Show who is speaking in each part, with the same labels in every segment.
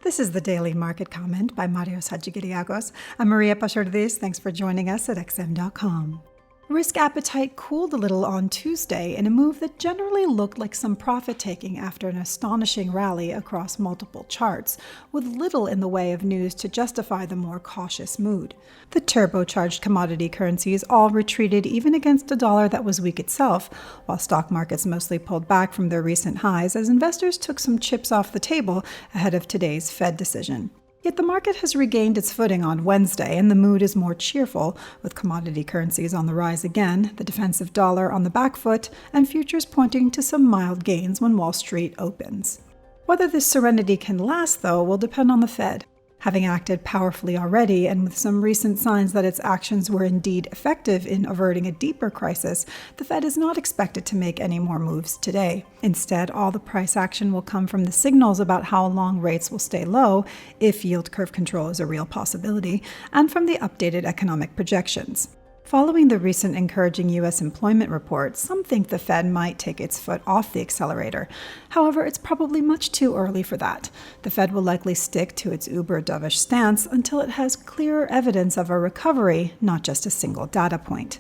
Speaker 1: This is the Daily Market Comment by Marios Hadjikyriacos. I'm Maria Pachordis. Thanks for joining us at XM.com. Risk appetite cooled a little on Tuesday in a move that generally looked like some profit-taking after an astonishing rally across multiple charts, with little in the way of news to justify the more cautious mood. The turbocharged commodity currencies all retreated even against a dollar that was weak itself, while stock markets mostly pulled back from their recent highs as investors took some chips off the table ahead of today's Fed decision. Yet the market has regained its footing on Wednesday, and the mood is more cheerful, with commodity currencies on the rise again, the defensive dollar on the back foot, and futures pointing to some mild gains when Wall Street opens. Whether this serenity can last, though, will depend on the Fed. Having acted powerfully already, and with some recent signs that its actions were indeed effective in averting a deeper crisis, the Fed is not expected to make any more moves today. Instead, all the price action will come from the signals about how long rates will stay low, if yield curve control is a real possibility, and from the updated economic projections. Following the recent encouraging U.S. employment report, some think the Fed might take its foot off the accelerator. However, it's probably much too early for that. The Fed will likely stick to its uber-dovish stance until it has clearer evidence of a recovery, not just a single data point.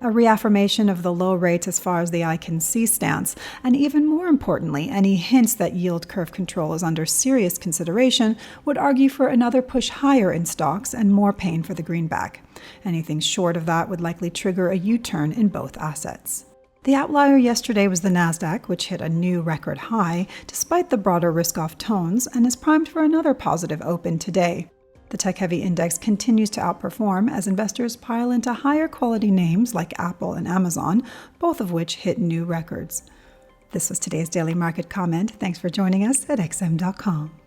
Speaker 1: A reaffirmation of the low rates as far as the eye can see stance, and even more importantly, any hints that yield curve control is under serious consideration would argue for another push higher in stocks and more pain for the greenback. Anything short of that would likely trigger a U-turn in both assets. The outlier yesterday was the Nasdaq, which hit a new record high despite the broader risk-off tones and is primed for another positive open today. The tech-heavy index continues to outperform as investors pile into higher quality names like Apple and Amazon, both of which hit new records. This was today's Daily Market Comment. Thanks for joining us at XM.com.